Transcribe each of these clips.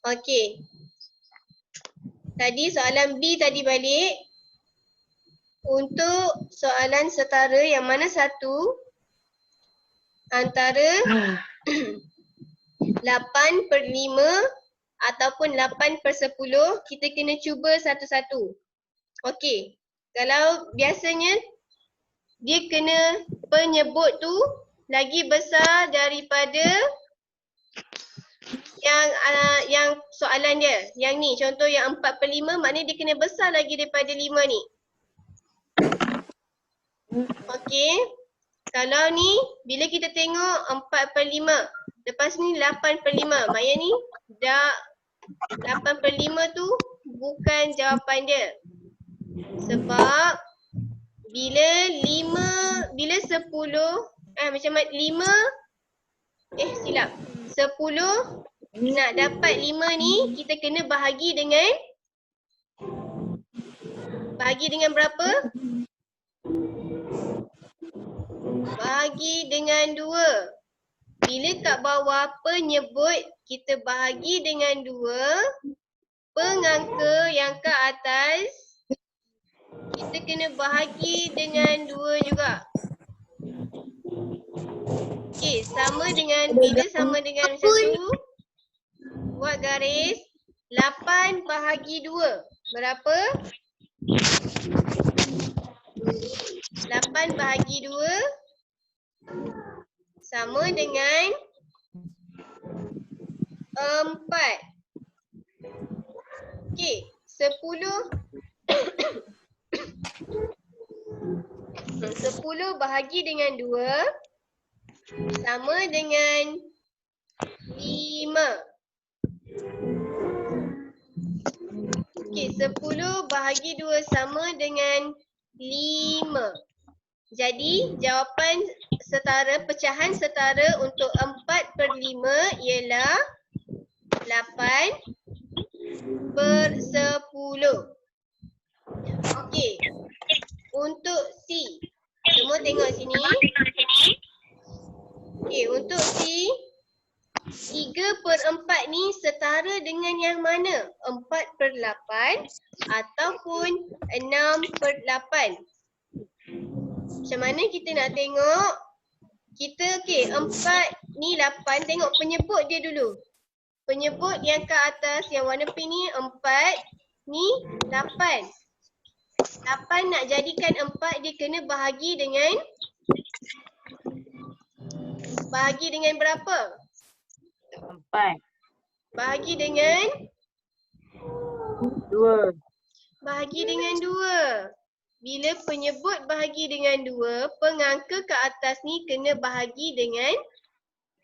Okey. Tadi soalan B tadi balik. Untuk soalan setara yang mana satu antara 8/5 ataupun 8/10, kita kena cuba satu-satu. Okey. Kalau biasanya dia kena penyebut tu lagi besar daripada yang soalan dia. Yang ni contoh yang 4/5, maknanya dia kena besar lagi daripada 5 ni. Okey. Kalau ni bila kita tengok 4/5, lepas ni 8/5, maknanya ni dah 8/5 tu bukan jawapan dia. Sebab bila 10 macam 5 silap. 10 nak dapat 5 ni kita kena bahagi dengan berapa? Bahagi dengan 2. Bila kat bawah penyebut kita bahagi dengan 2, pengangka yang ke atas kita kena bahagi dengan 2 juga. Okey, sama dengan bila sama dengan macam tu, buat garis 8 bahagi 2. Berapa? 8 bahagi 2 sama dengan 4. Okey, 10 bahagi dengan 2 sama dengan 5. Okey, 10 bahagi 2 sama dengan 5. Jadi jawapan setara, pecahan setara untuk 4/5 ialah 8/10. Okey. Untuk C. Semua tengok sini. Okey, untuk C 3/4 ni setara dengan yang mana? 4/8 ataupun 6/8. Macam mana kita nak tengok? Kita 4 ni 8, tengok penyebut dia dulu. Penyebut yang ke atas yang warna pink ni 4, ni 8. 8 nak jadikan 4 dia kena bahagi dengan berapa? 4. Bahagi dengan 2. Bahagi dengan 2. Bila penyebut bahagi dengan 2, pengangka ke atas ni kena bahagi dengan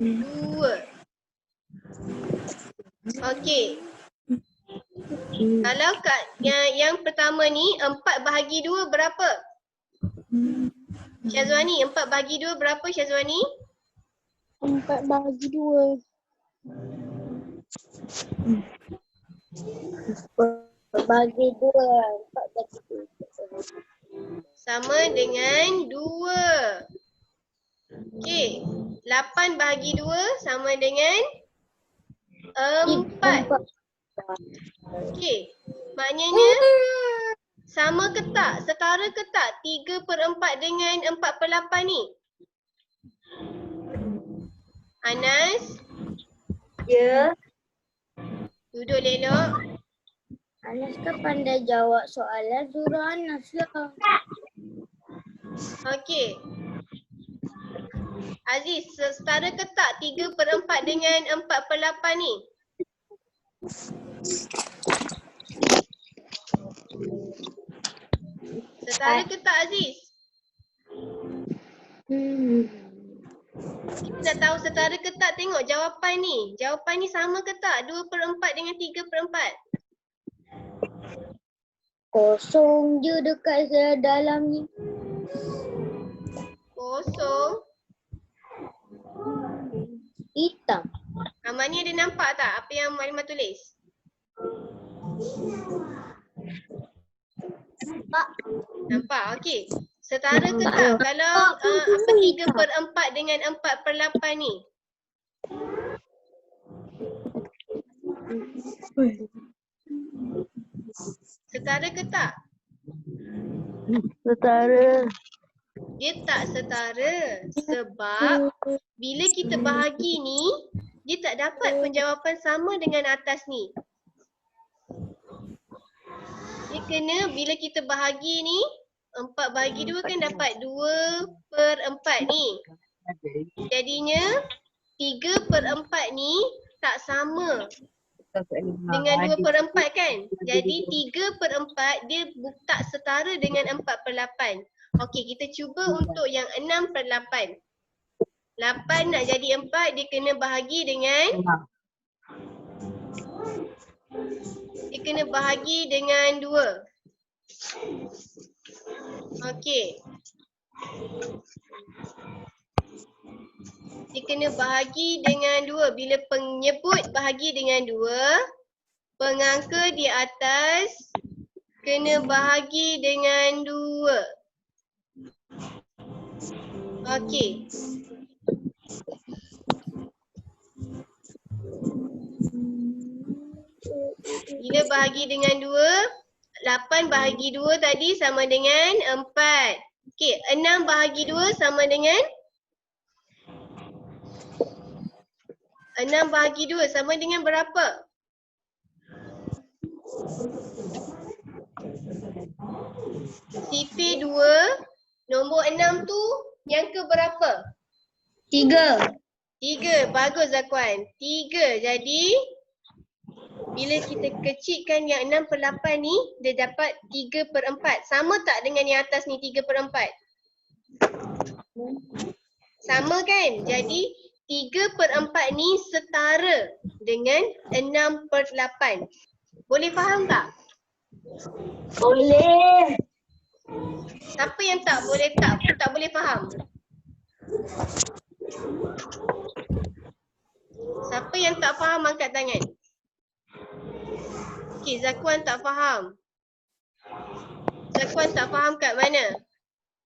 2. Okey. Kalau kat yang pertama ni 4 bahagi 2 berapa? Syazwani, 4 bahagi 2 berapa Syazwani? 4 bahagi 2. Bagi 2. 4 bagi 2. Sama dengan 2. Okey. 8 bahagi 2 sama dengan 4. Okey. Maknanya sama ke tak? Setara ke tak? 3/4 dengan 4/8 ni? Anas? Ya. Duduk elok. Anas kan pandai jawab soalan, suruh Anas lah. Okey. Aziz, setara ke tak 3/4 dengan 4/8 ni? Setara ke tak Aziz? Kita nak tahu setara ke tak, tengok jawapan ni. Jawapan ni sama ke tak? 2/4 dengan 3/4. Kosong je dekat dalam ni. Kosong. Hitam. Amal ni ada nampak tak apa yang Maklimah tulis? Nampak? Okey. Setara ke tak kalau 3/4 dengan 4/8 ni? Setara ke tak? Setara. Dia tak setara sebab bila kita bahagi ni, dia tak dapat penjawapan sama dengan atas ni. Dia kena bila kita bahagi ni, 4 bahagi 2 kan dapat 2/4 ni. Jadinya 3/4 ni tak sama dengan 2/4 kan. Jadi 3/4 dia tak setara dengan 4/8. Okey, kita cuba untuk yang 6/8. 8 nak jadi 4, dia kena bahagi dengan dengan 2. Okey. Dia kena bahagi dengan 2. Bila penyebut bahagi dengan 2, pengangka di atas kena bahagi dengan 2. Okey. Bila bahagi dengan 2, 8 bahagi 2 tadi sama dengan 4. Okey, 6 bahagi 2 sama dengan 6 bahagi 2 sama dengan berapa? CP 2, nombor 6 tu yang ke berapa? 3. 3, bagus Zakwan. 3, jadi bila kita kecilkan yang 6/8 ni, dia dapat 3/4. Sama tak dengan yang atas ni 3/4? Sama kan? Jadi 3/4 ni setara dengan 6/8. Boleh faham tak? Boleh. Siapa yang tak boleh faham? Siapa yang tak faham angkat tangan. Okey, Zakwan tak faham. Zakwan tak faham kat mana?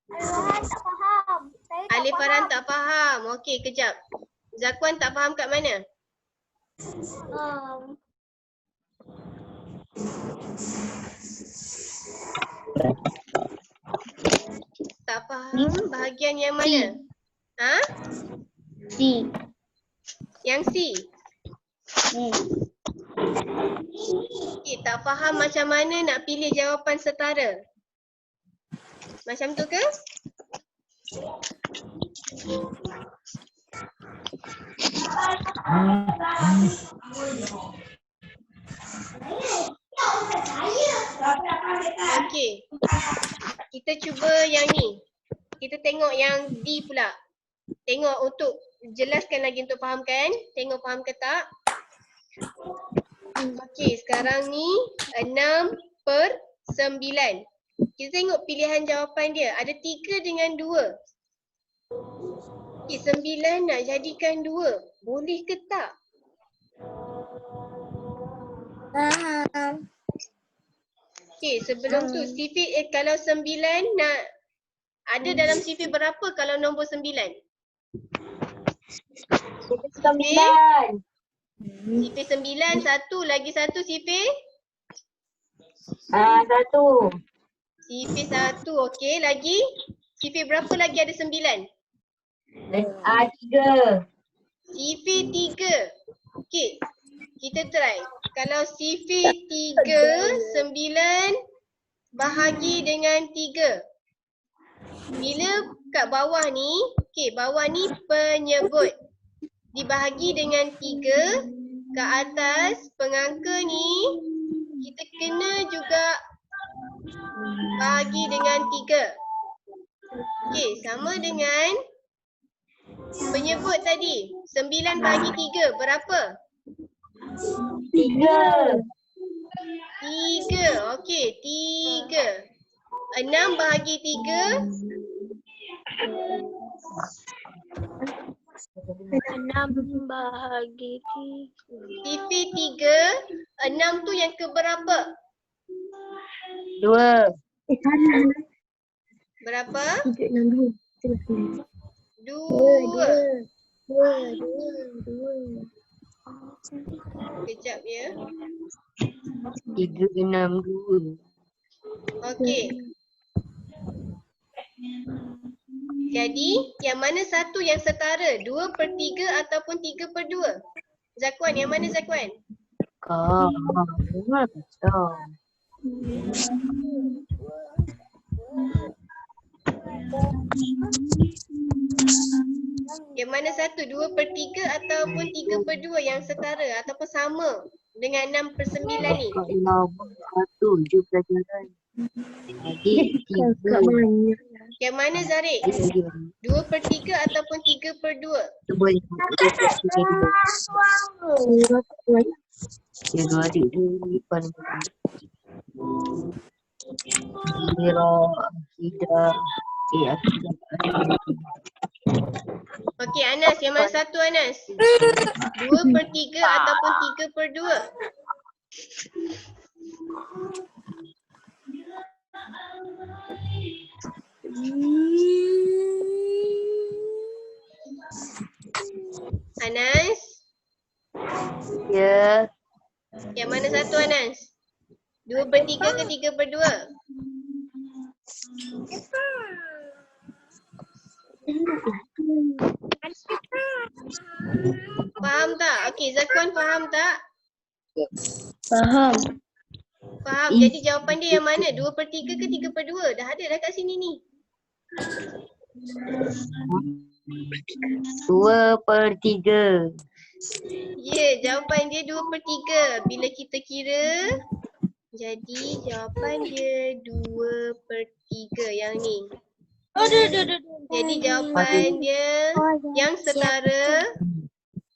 Alifaran tak faham. Saya tak Alifaran tak faham. Okey, kejap. Zakwan tak faham kat mana? faham. Tak faham bahagian yang mana? Ha? C. Yang C. Okey, tak faham macam mana nak pilih jawapan setara. Macam tu ke? Okey. Kita cuba yang ni. Kita tengok yang D pula. Tengok untuk jelaskan lagi untuk fahamkan. Tengok faham ke tak? Okey, sekarang ni 6/9. Kita tengok pilihan jawapan dia. Ada 3 dengan 2. Okey, 9 nak jadikan 2. Boleh ke tak? Faham. Okey, sebelum tu kalau 9 nak ada dalam sifir berapa kalau nombor 9? Sifir 9, 1 lagi 1 sifir? 1. Sifir 1, okey. Lagi? Sifir berapa lagi ada 9? 3. Sifir 3. Okey, kita try. Kalau sifir 3, 9 bahagi dengan 3. Bila kat bawah ni, okey, bawah ni penyebut. Dibahagi dengan 3, ke atas pengangka ni kita kena juga bahagi dengan 3. Okey, sama dengan penyebut tadi. 9 bahagi 3 berapa? 3. 3. Okey, 3. 6 bahagi 3. 6 bahagi 3. Sifir 3. 6 tu yang ke berapa? 2. Berapa? 2. 2. Kejap ya. 362. Okey. Jadi, yang mana satu yang setara? 2/3 ataupun 3/2? Zakwan, yang mana Zakwan? Dengar tak? Yang mana satu? 2/3 ataupun 3/2 yang setara ataupun sama dengan 6/9 ni? Kakak lama satu je pelajaran. Adik 3. Yang mana Zarik? 2/3 ataupun 3/2? Boleh dia dua adik dia lipan. Zira, Akidah. Akidah. Okey Anas, yang mana satu Anas? 2/3 ataupun 3/2? Anas, Ya. yang mana satu Anas? 2/3 ke 3/2? Faham tak? Okey, Zakwan faham tak? Faham. Faham. Jadi jawapan dia yang mana? 2/3 ke 3/2? Dah ada dah kat sini ni. 2/3. Ya, jawapan dia 2/3. Bila kita kira, jadi jawapan dia 2/3 yang ni. Jadi jawapan dia yang setara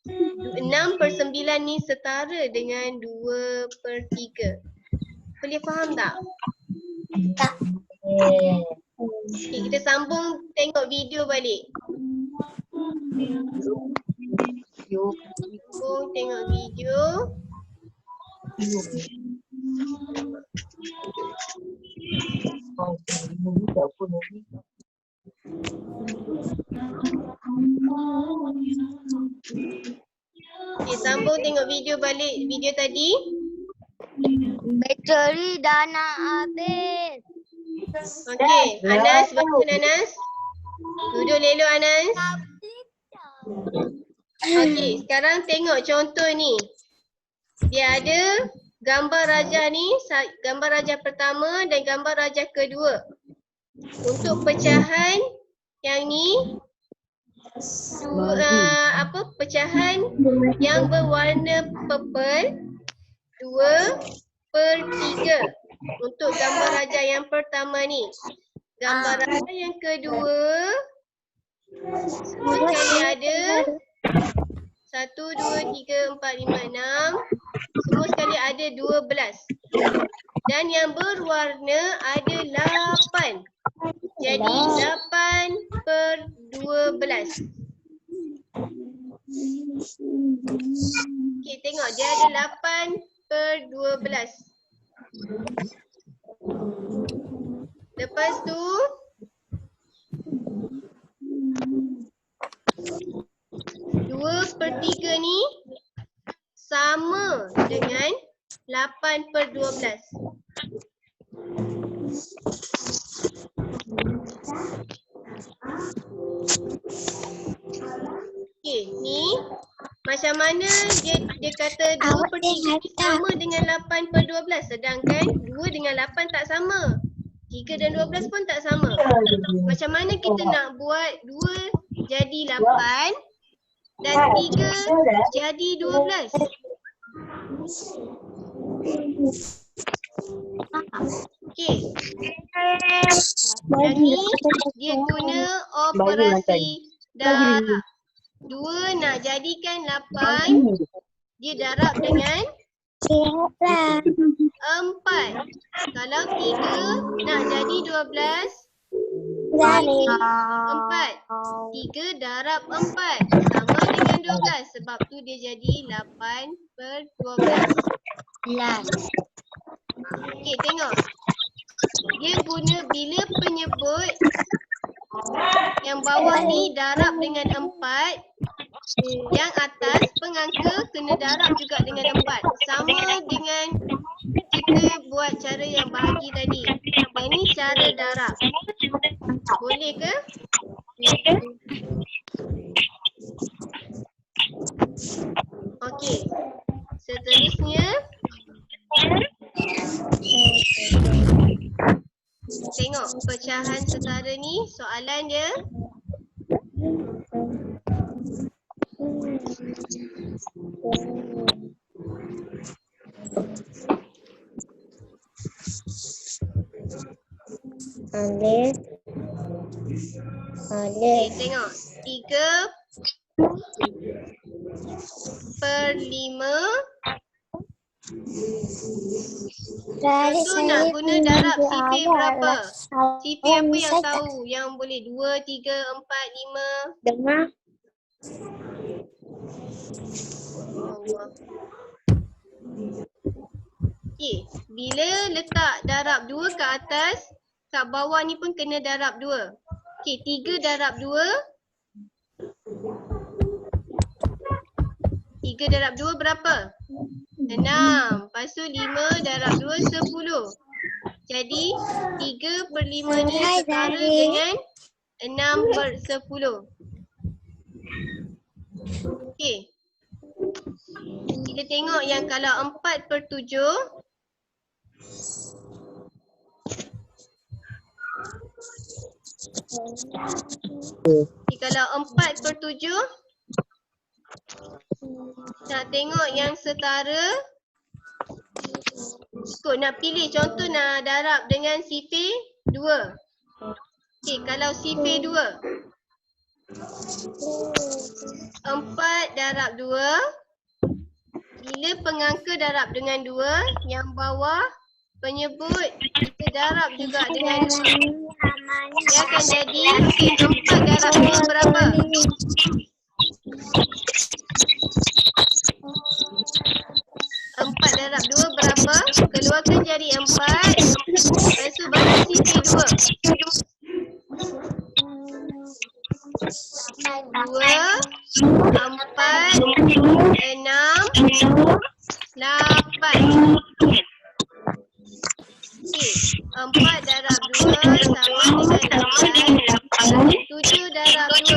6/9 ni setara dengan 2/3. Boleh faham tak? Tak. Okay, kita sambung tengok video balik. Sambung tengok video. Okay, sambung tengok video balik. Video tadi. Bateri dah nak habis. Okey, Anas, bangun Anas. Duduk elok Anas. Okey, sekarang tengok contoh ni. Dia ada gambar raja ni, gambar raja pertama dan gambar raja kedua. Untuk pecahan yang ni, pecahan yang berwarna purple 2/3 untuk gambar raja yang pertama ni. Gambar raja yang kedua semua sekali ada 1, 2, 3, 4, 5, 6. Semua sekali ada 12. Dan yang berwarna ada 8. Jadi 8/12. Okey, tengok dia ada 8/12. Lepas tu 2/3 ni sama dengan 8/12. Okey, ni macam mana dia kata 2/3 ni sama dengan 8/12 sedangkan 2 dengan 8 tak sama. 3 dan 12 pun tak sama. Macam mana kita nak buat 2 jadi 8 dan 3 jadi 12? Okey. Yang ni dia guna operasi darab. 2 nak jadikan 8, dia darab dengan 4. Kalau 3 nak jadi 12, 4. 3 darab 4 sama dengan 12. Sebab tu dia jadi 8/12. Okey, tengok. Dia guna bila penyebut yang bawah ni darab dengan 4, Yang atas pengangka kena darab juga dengan 4. Sama dengan kita buat cara yang bahagi tadi. Yang ni cara darab. Boleh ke? Okey. Seterusnya tengok pecahan setara ni, soalan dia. Alif. Okay, tengok. 3/5. Dari Contoh nak guna darab sifir berapa? Sifir apa yang tahu? Yang boleh 2, 3, 4, 5. Dengar. Allah. Okey, bila letak darab 2 ke atas, kat bawah ni pun kena darab 2. Okey, 3 darab 2. 3 darab 2 berapa? 6. Lepas tu 5 darab 2, 10. Jadi 3/5 ni setara dengan 6/10. Okey. Kita tengok yang kalau 4/7. Okay, kalau 4/7. Nak tengok yang setara. Ikut nak pilih contoh nak darab dengan sifir 2. Okey, kalau sifir 2. 4 darab 2. Bila pengangka darab dengan 2, yang bawah penyebut kita darab juga dengan 2. Dia akan jadi, okey, 4 darab 2 berapa? 4 darab 2 berapa? Keluarkan jari 4. Lepas tu baca sifir 2. 2, 4, 6, 8. Okey, 4 darab 2 sama dengan 8. 7 darab 2.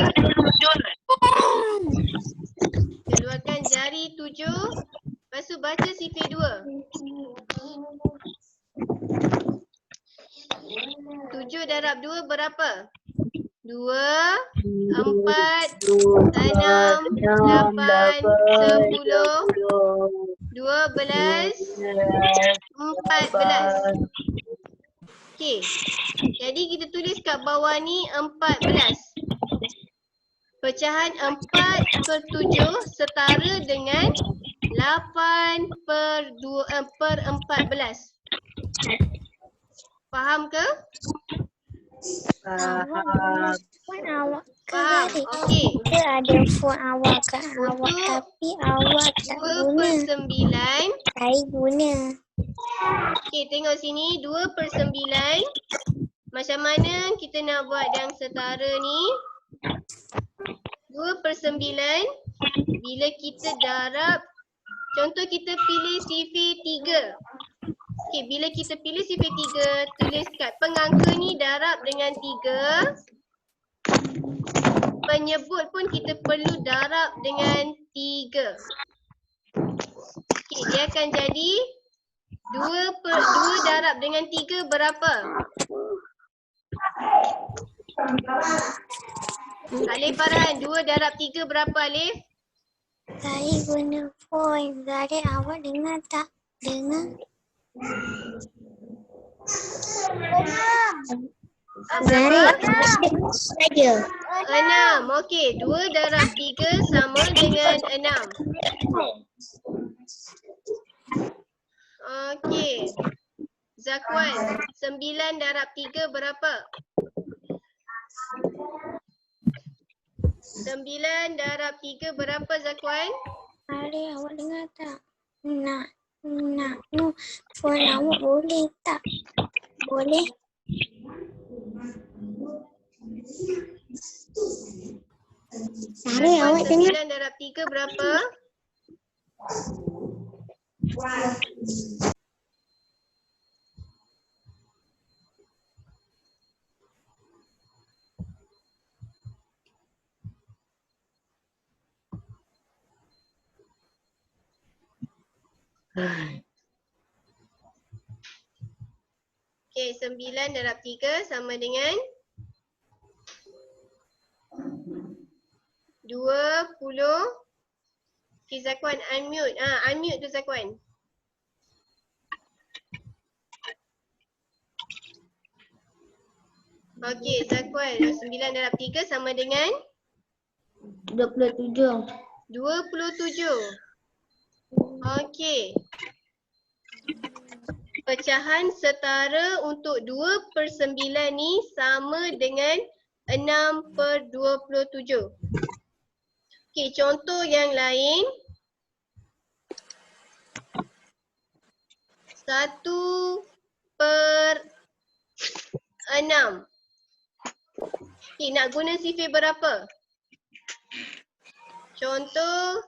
Keluarkan jari 7. Lepas tu baca sifir 2. 7 darab 2 berapa? 2, 4, 6, 8, 10, 12, 14. Okey. Jadi kita tulis kat bawah ni 14. Pecahan 4/7 setara dengan 8/14. Faham ke? Phone awak ke Faham? balik? Okey. Kita ada phone awak ke awak tapi awak tak guna. 2/9. Saya guna. Okey, tengok sini. 2/9. Macam mana kita nak buat yang setara ni? 2/9. Bila kita darab, contoh kita pilih sifir 3. Okey, bila kita pilih sifir 3, tulis kat pengangka ni darab dengan 3. Penyebut pun kita perlu darab dengan 3. Okey, dia akan jadi 2 darab dengan 3 berapa? Alif Farhan, 2 darab 3 berapa Alif? Saya guna phone. Zari awak dengar tak? Dengar. Zari, saja. 6. Okey, 2 darab 3 sama dengan 6. Okey. Zakwan, 9 darab 3 berapa? 9 darab 3 berapa Zakwan? Zari awak dengar tak? Nak. Phone awak boleh tak? Boleh. Zari awak dengar. 9 darab berapa? Okey, 9 darab 3 sama dengan 20. Okey, Zakwan unmute. Unmute tu Zakwan. Okey, Zakwan, 9 darab 3 sama dengan 27. 27. Okey. Pecahan setara untuk 2/9 ni sama dengan 6/27. Okey, contoh yang lain. 1/6. Okey, nak guna sifir berapa? Contoh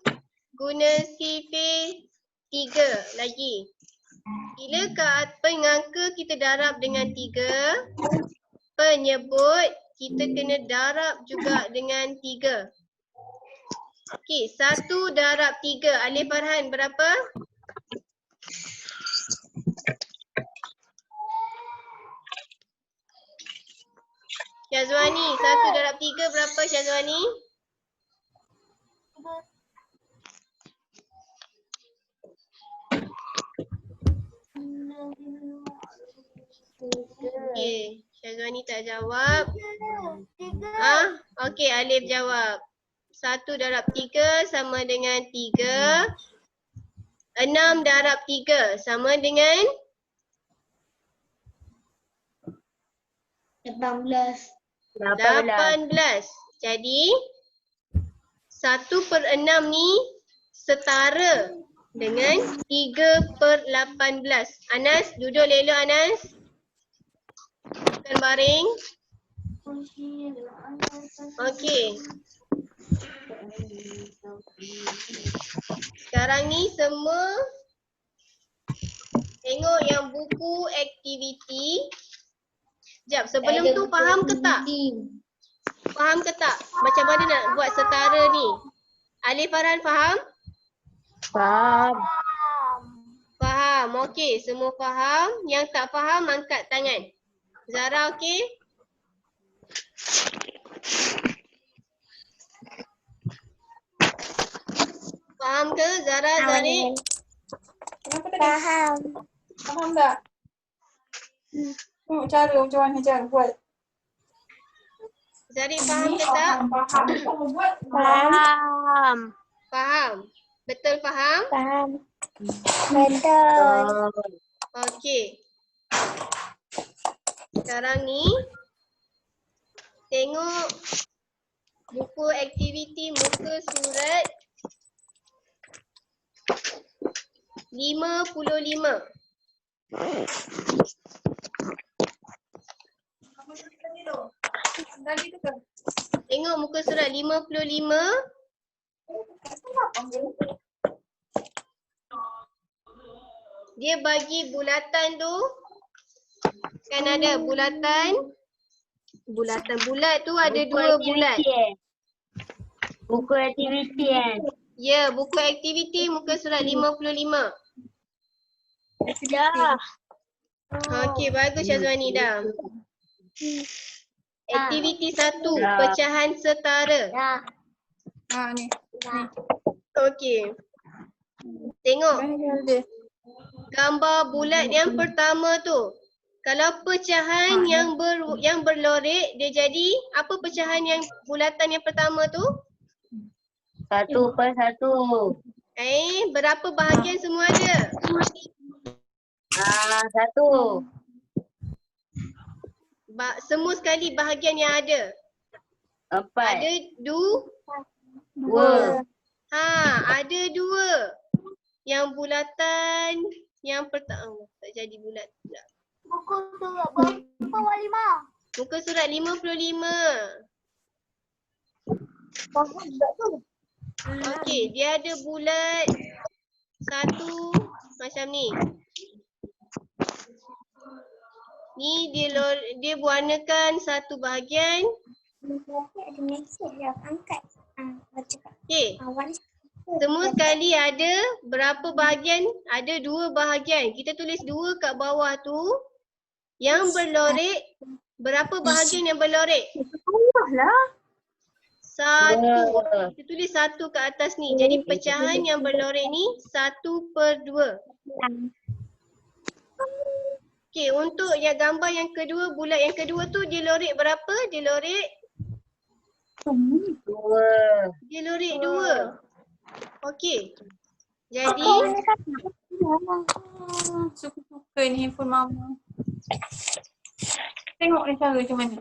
guna sifir 3 lagi. Bila pengangka kita darab dengan 3, penyebut kita kena darab juga dengan 3. Okey, 1 darab 3. Alif Farhan berapa? Syazwani, 1 darab 3 berapa Syazwani? Okey, Syazwani tak jawab. Okey, Alif jawab. 1 darab 3 sama dengan 3. 6 darab 3 sama dengan 18. Jadi 1/6 ni setara dengan 3/18. Anas, duduk elok Anas. Bukan baring. Okey. Sekarang ni semua tengok yang buku aktiviti. Sekejap, sebelum tu faham ke tak? Faham ke tak? Macam mana nak buat setara ni? Alif Farhan faham? Faham. Faham. Okey, semua faham. Yang tak faham angkat tangan. Zara okey? Faham ke Zara, Zarif? Kenapa tadi? Faham. Faham tak? Tengok cara macam mana cara buat. Zarif faham ke tak? Faham. Kamu buat. Faham. Faham. Betul faham? Faham. Betul. Okey. Sekarang ni tengok buku aktiviti muka surat 55. Tengok muka surat 55. Dia bagi bulatan tu. Kan ada bulatan. Bulatan bulat tu ada dua bulat. Buku aktiviti kan? Ya, buku aktiviti muka surat 55. Dah. Okey, bagus Syazwani dah. Aktiviti 1, pecahan setara. Dah. Ni. Okey. Tengok gambar bulat yang pertama tu. Kalau pecahan yang berlorek, dia jadi apa pecahan yang bulatan yang pertama tu? 1/1. Berapa bahagian semua ada? 1. Semua sekali bahagian yang ada. 4. Ada 2. Ada 2. Yang bulatan yang pertama tak jadi bulat pula. Buku surat berapa Walima? Muka surat 55. Okey, dia ada bulat satu macam ni. Ni dia warnakan satu bahagian. Ada mesej dia angkat. Baca kat Okey. awal. Semua sekali ada berapa bahagian? Ada 2 bahagian. Kita tulis 2 kat bawah tu. Yang berlorek, berapa bahagian yang berlorek? lah. 1. Kita tulis 1 kat atas ni. Jadi pecahan yang berlorek ni 1/2. Okey, untuk yang gambar yang kedua, bulat yang kedua tu dia lorek berapa? Dia lorek 2. Okey. Jadi Suka-suka ni handphone mama. Tengok ni cara macam mana.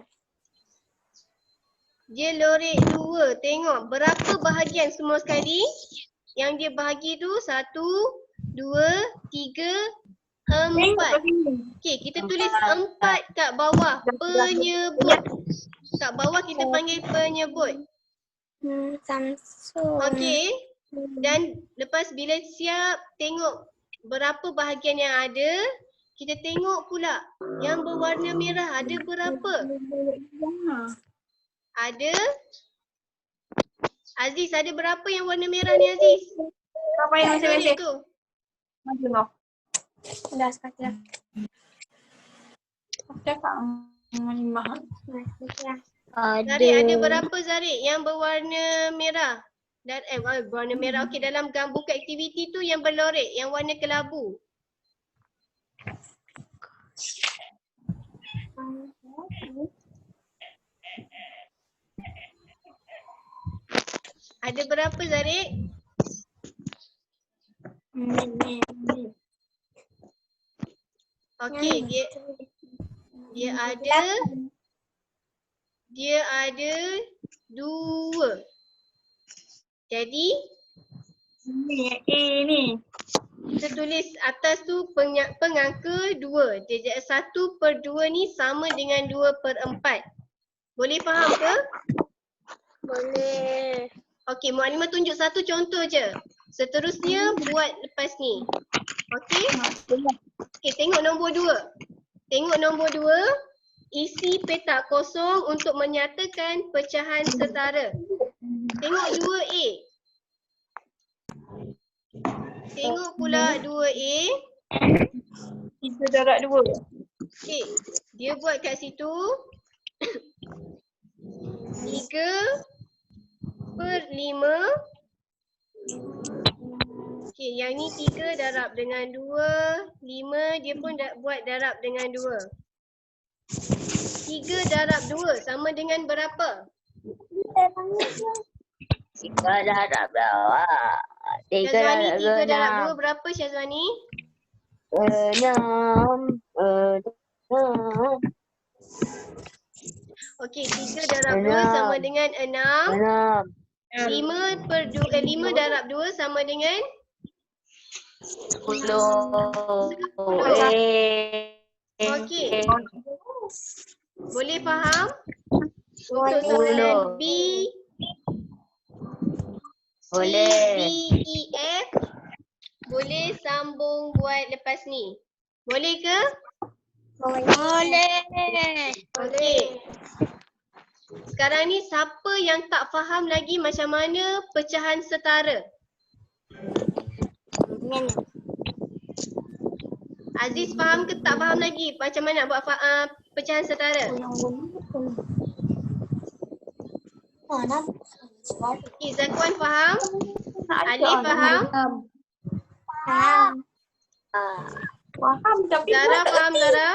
dia lorek 2. Tengok berapa bahagian semua sekali? Yang dia bahagi tu 1, 2, 3, 4. Okey, kita tulis 4 kat bawah. Penyebut. Kat bawah kita panggil penyebut. Samsung. Okey. Dan lepas bila siap tengok berapa bahagian yang ada, kita tengok pula yang berwarna merah ada berapa? Ada Aziz, ada berapa yang warna merah ni Aziz? Apa yang Lorek mesej-mesej? tu. Maju kau. Dah sekali lah. Aku cakap Malimah. Zarik, ada berapa Zarik yang berwarna merah? Dan warna merah. Okey, dalam buku aktiviti tu yang berlorek, yang warna kelabu. Ada berapa Zarik? Okey, dia ada 2. Jadi Ni A ni. kita tulis atas tu pengangka 2. Jadi 1/2 ni sama dengan 2/4. Boleh faham ke? Boleh. Okey, Mukadimah tunjuk satu contoh je. Seterusnya buat lepas ni. Okey? Okey, tengok nombor 2. Tengok nombor 2. Isi petak kosong untuk menyatakan pecahan setara. Tengok 2A. Tengok pula 2A. 3 darab 2. Okey, dia buat kat situ 3/5. Okey, yang ni 3 darab dengan 2, 5 dia pun buat darab dengan 2. 3 darab 2 sama dengan berapa? 3 darab bawah. 3 Syazwani, darab 3 darab 6. 2 berapa Syazwani? 6. Okey, 3 darab 2 sama dengan 6. 6. 5 darab 2 sama dengan 10. Okey. Boleh faham? Untuk soalan B, Boleh. B, E, F boleh sambung buat lepas ni. Boleh ke? Boleh. Okey. Sekarang ni siapa yang tak faham lagi macam mana pecahan setara? Aziz faham ke tak faham lagi macam mana buat pecahan setara? Okey, Zakwan faham? Alif faham? Faham tapi Zara faham Zara?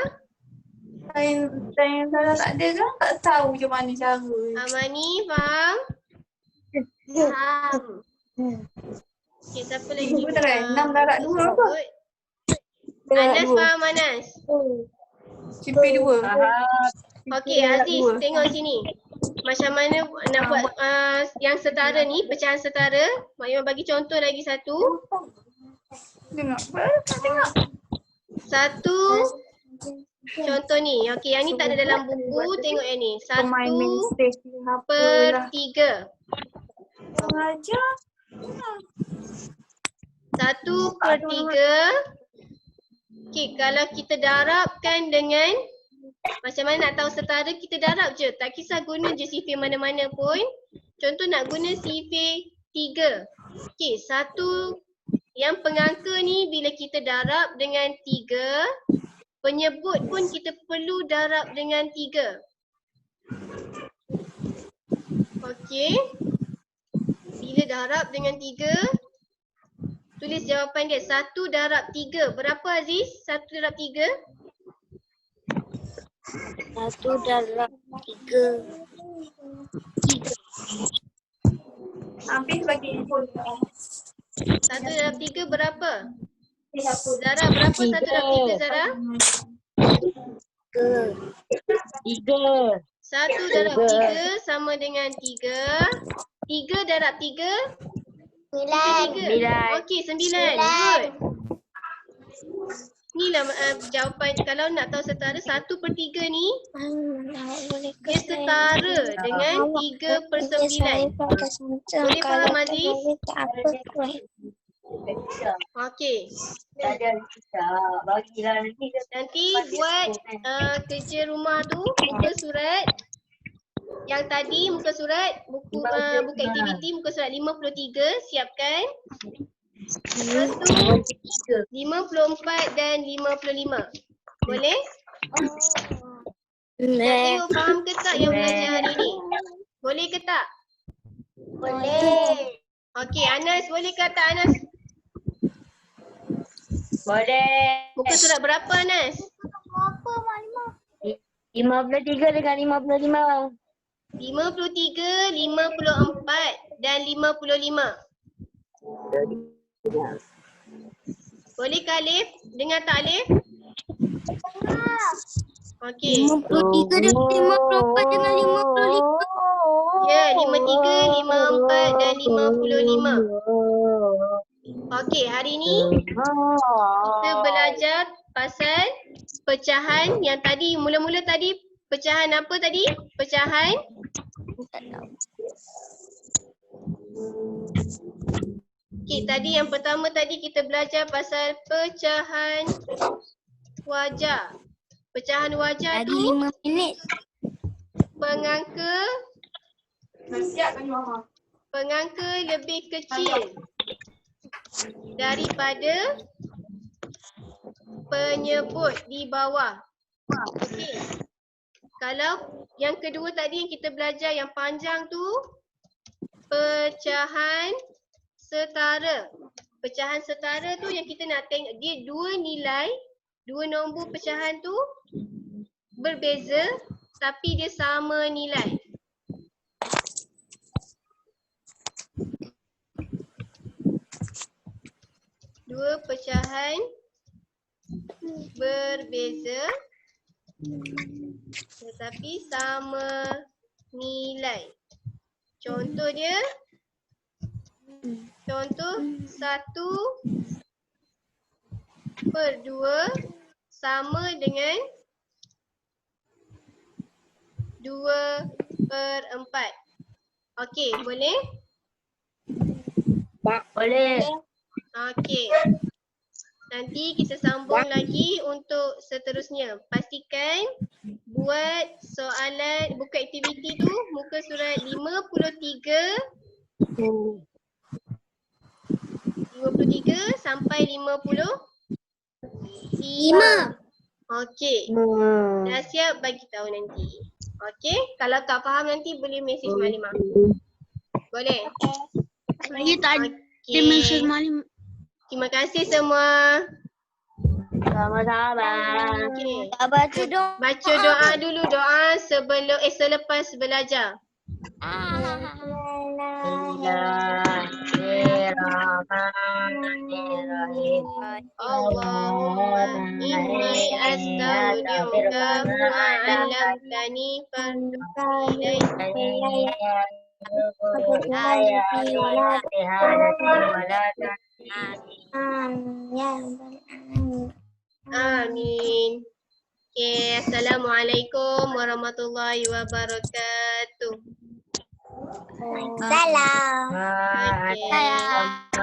Saya tak ada kan tak tahu macam mana cara. Amani faham? Faham. Okey, siapa lagi? Cuba try. 6 darab 2 apa? Anas faham Anas? CP2. Okey Aziz, tengok sini. Macam mana nak buat yang setara ni, pecahan setara. Mak bagi contoh lagi satu. Tengok. Tengok. Satu contoh ni. Okey, yang ni tak ada dalam buku. Tengok yang ni. Pemain 1/3. main stage ni apa lah. Ajar. 1/3. Okey, kalau kita darabkan dengan macam mana nak tahu setara, kita darab je. Tak kisah guna je sifir mana-mana pun. Contoh nak guna sifir 3. Okey, satu yang pengangka ni bila kita darab dengan 3, penyebut pun kita perlu darab dengan 3. Okey. Bila darab dengan 3, tulis jawapan dia. 1 darab 3. Berapa Aziz? 1 darab 3? 1 darab 3. Hampir bagi info. 1 darab 3 berapa? Zara, berapa 1 darab 3 Zara? 3. 1 darab 3 sama dengan 3. 3 darab 3? 3. Okey, 9. Good. Inilah jawapan. Kalau nak tahu setara, 1/3 ni dia setara dengan 3/9. Boleh faham Aziz? Okey. Nanti buat kerja rumah tu, muka surat. Yang tadi muka surat, buku aktiviti muka surat 53, siapkan. Lepas tu 54 dan 55. Boleh? Nak tengok faham ke tak yang belajar hari ni? Boleh ke tak? Boleh. Okey, Anas boleh ke tak Anas? Boleh. Muka surat berapa Anas? 53 dengan 55. 53, 54 dan 55. Boleh ke Alif? Dengar tak Alif? Okey. 53 dan 54 dengan 55. Ya, 53, 54 dan 55. Okey, hari ni kita belajar pasal pecahan yang tadi, mula-mula tadi pecahan apa tadi? Pecahan okey, tadi yang pertama tadi kita belajar pasal pecahan wajah. Pecahan wajah Lagi tu 5 minit. pengangka lebih kecil daripada penyebut di bawah. Okey. Kalau yang kedua tadi yang kita belajar yang panjang tu pecahan setara. Pecahan setara tu yang kita nak tengok dia dua nilai, dua nombor pecahan tu berbeza tapi dia sama nilai. Dua pecahan berbeza tetapi sama nilai. Contoh dia, contoh 1/2 sama dengan 2/4. Okey, boleh? Boleh. Okey. Nanti kita sambung lagi untuk seterusnya. Pastikan buat soalan buku aktiviti tu muka surat 53 sampai 55. Okey. Dah siap bagi tahu nanti. Okey, kalau tak faham nanti boleh mesej Malimah. Boleh? Saya tak ada Okey. mesej Malim. Terima kasih semua. Sama-sama. Okey. Tak baca dong. Baca doa dulu, doa sebelum selepas belajar. Bismillahirrahmanirrahim. Allahumma inni astaudiuka ma 'allamtani fardu'ni ilaika. Amin. Okay, Assalamualaikum warahmatullahi wabarakatuh. Salam.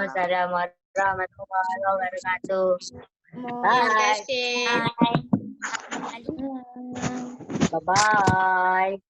Assalamualaikum warahmatullahi wabarakatuh. Terima kasih. Bye. Bye-bye.